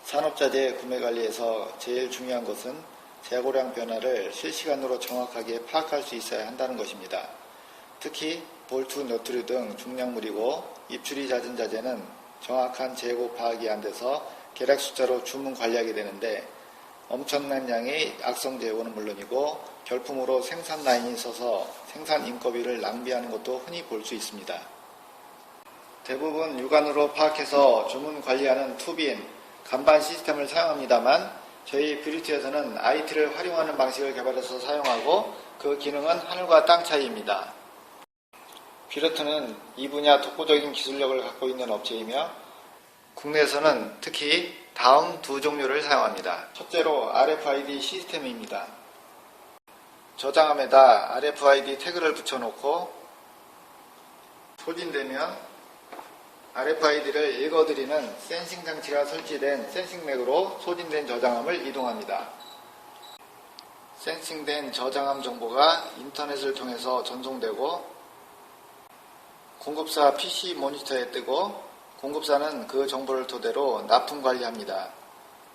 산업자재 구매관리에서 제일 중요한 것은 재고량 변화를 실시간으로 정확하게 파악할 수 있어야 한다는 것입니다. 특히 볼트, 너트류 등 중량물이고 입출이 잦은 자재는 정확한 재고 파악이 안 돼서 계략 숫자로 주문 관리하게 되는데 엄청난 양의 악성 재고는 물론이고 결품으로 생산 라인이 있어서 생산 인건비를 낭비하는 것도 흔히 볼 수 있습니다. 대부분 육안으로 파악해서 주문 관리하는 투빈, 간반 시스템을 사용합니다만 저희 뷰리트에서는 IT를 활용하는 방식을 개발해서 사용하고 그 기능은 하늘과 땅 차이입니다. 뷰리트는 이 분야 독보적인 기술력을 갖고 있는 업체이며 국내에서는 특히 다음 두 종류를 사용합니다. 첫째로 RFID 시스템입니다. 저장함에다 RFID 태그를 붙여놓고 소진되면 RFID를 읽어드리는 센싱 장치가 설치된 센싱맥으로 소진된 저장함을 이동합니다. 센싱된 저장함 정보가 인터넷을 통해서 전송되고 공급사 PC 모니터에 뜨고 공급사는 그 정보를 토대로 납품 관리합니다.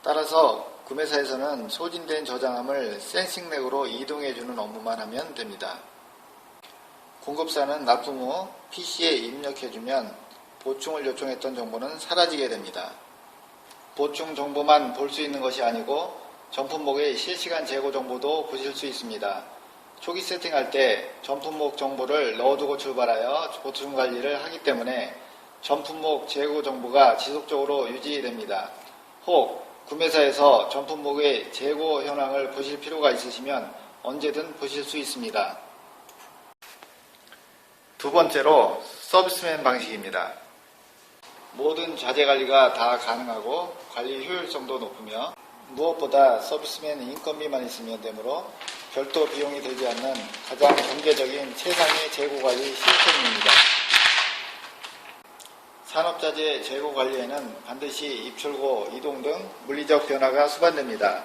따라서 구매사에서는 소진된 저장함을 센싱맥으로 이동해주는 업무만 하면 됩니다. 공급사는 납품 후 PC에 입력해주면 보충을 요청했던 정보는 사라지게 됩니다. 보충 정보만 볼 수 있는 것이 아니고 전품목의 실시간 재고 정보도 보실 수 있습니다. 초기 세팅할 때 전품목 정보를 넣어두고 출발하여 보충 관리를 하기 때문에 전품목 재고 정보가 지속적으로 유지됩니다. 혹 구매사에서 전품목의 재고 현황을 보실 필요가 있으시면 언제든 보실 수 있습니다. 두 번째로 서비스맨 방식입니다. 모든 자재 관리가 다 가능하고 관리 효율성도 높으며 무엇보다 서비스맨 인건비만 있으면 되므로 별도 비용이 들지 않는 가장 경제적인 최상의 재고 관리 시스템입니다. 산업자재 재고 관리에는 반드시 입출고, 이동 등 물리적 변화가 수반됩니다.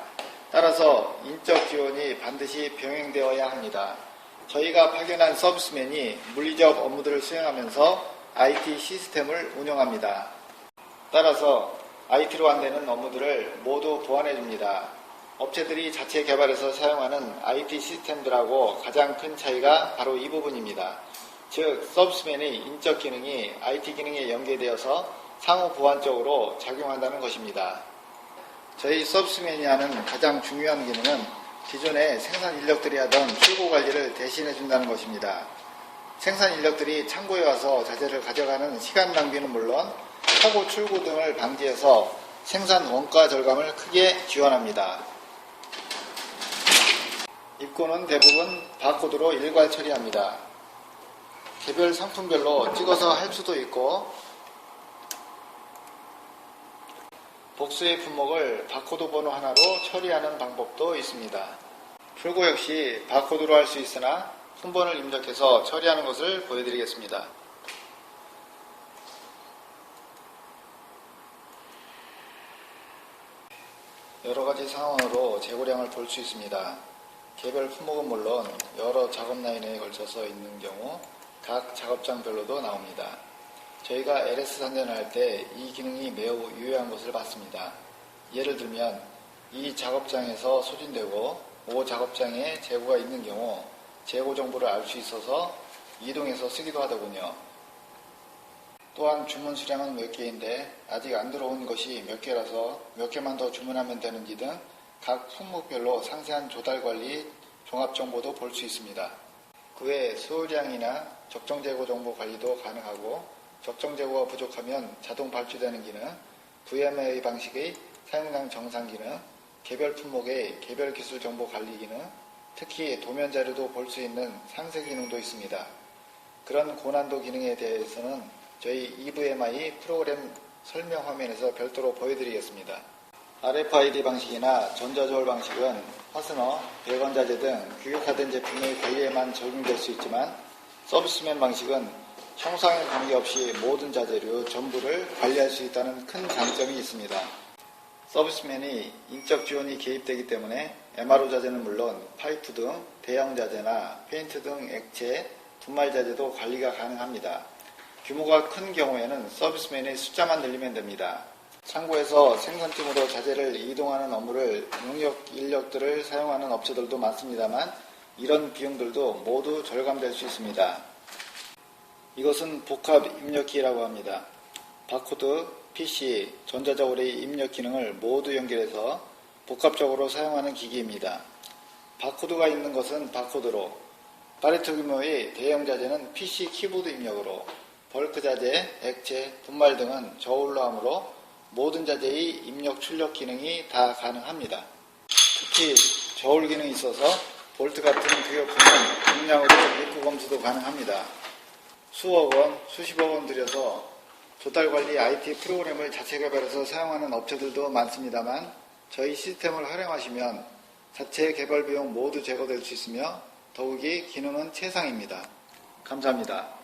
따라서 인적 지원이 반드시 병행되어야 합니다. 저희가 파견한 서비스맨이 물리적 업무들을 수행하면서 IT 시스템을 운영합니다. 따라서 IT로 안 되는 업무들을 모두 보완해 줍니다. 업체들이 자체 개발해서 사용하는 IT 시스템들하고 가장 큰 차이가 바로 이 부분입니다. 즉, 서비스맨의 인적 기능이 IT 기능에 연계되어서 상호 보완적으로 작용한다는 것입니다. 저희 서비스맨이 하는 가장 중요한 기능은 기존의 생산 인력들이 하던 출고 관리를 대신해 준다는 것입니다. 생산 인력들이 창고에 와서 자재를 가져가는 시간 낭비는 물론 사고 출고 등을 방지해서 생산 원가 절감을 크게 지원합니다. 입고는 대부분 바코드로 일괄 처리합니다. 개별 상품별로 찍어서 할 수도 있고 복수의 품목을 바코드 번호 하나로 처리하는 방법도 있습니다. 출고 역시 바코드로 할 수 있으나 품번을 입력해서 처리하는 것을 보여드리겠습니다. 여러가지 상황으로 재고량을 볼 수 있습니다. 개별 품목은 물론 여러 작업 라인에 걸쳐서 있는 경우 각 작업장별로도 나옵니다. 저희가 LS 산전을 할 때 이 기능이 매우 유효한 것을 봤습니다. 예를 들면 이 작업장에서 소진되고 오 작업장에 재고가 있는 경우 재고 정보를 알 수 있어서 이동해서 쓰기도 하더군요. 또한 주문 수량은 몇 개인데 아직 안 들어온 것이 몇 개라서 몇 개만 더 주문하면 되는지 등 각 품목별로 상세한 조달 관리 종합 정보도 볼 수 있습니다. 그 외 수량이나 적정 재고 정보 관리도 가능하고 적정 재고가 부족하면 자동 발주되는 기능, VMA 방식의 사용량 정상 기능, 개별 품목의 개별 기술 정보 관리 기능, 특히 도면 자료도 볼 수 있는 상세 기능도 있습니다. 그런 고난도 기능에 대해서는 저희 EVMI 프로그램 설명 화면에서 별도로 보여드리겠습니다. RFID 방식이나 전자조월 방식은 파스너, 배관자재 등 규격화된 제품의 관리에만 적용될 수 있지만 서비스맨 방식은 형상에 관계없이 모든 자재류 전부를 관리할 수 있다는 큰 장점이 있습니다. 서비스맨이 인적 지원이 개입되기 때문에 MRO 자재는 물론 파이프 등 대형 자재나 페인트 등 액체, 분말 자재도 관리가 가능합니다. 규모가 큰 경우에는 서비스맨의 숫자만 늘리면 됩니다. 창고에서 생산팀으로 자재를 이동하는 업무를 용역 인력들을 사용하는 업체들도 많습니다만 이런 비용들도 모두 절감될 수 있습니다. 이것은 복합 입력기라고 합니다. 바코드, PC, 전자저고리 입력 기능을 모두 연결해서 복합적으로 사용하는 기기입니다. 바코드가 있는 것은 바코드로, 파레토 규모의 대형 자재는 PC 키보드 입력으로, 벌크 자재, 액체, 분말 등은 저울로 하므로 모든 자재의 입력 출력 기능이 다 가능합니다. 특히 저울 기능이 있어서 볼트 같은 규격품은 용량으로 입구 검수도 가능합니다. 수억 원, 수십억 원 들여서 조달관리 IT 프로그램을 자체 개발해서 사용하는 업체들도 많습니다만 저희 시스템을 활용하시면 자체 개발 비용 모두 제거될 수 있으며 더욱이 기능은 최상입니다. 감사합니다.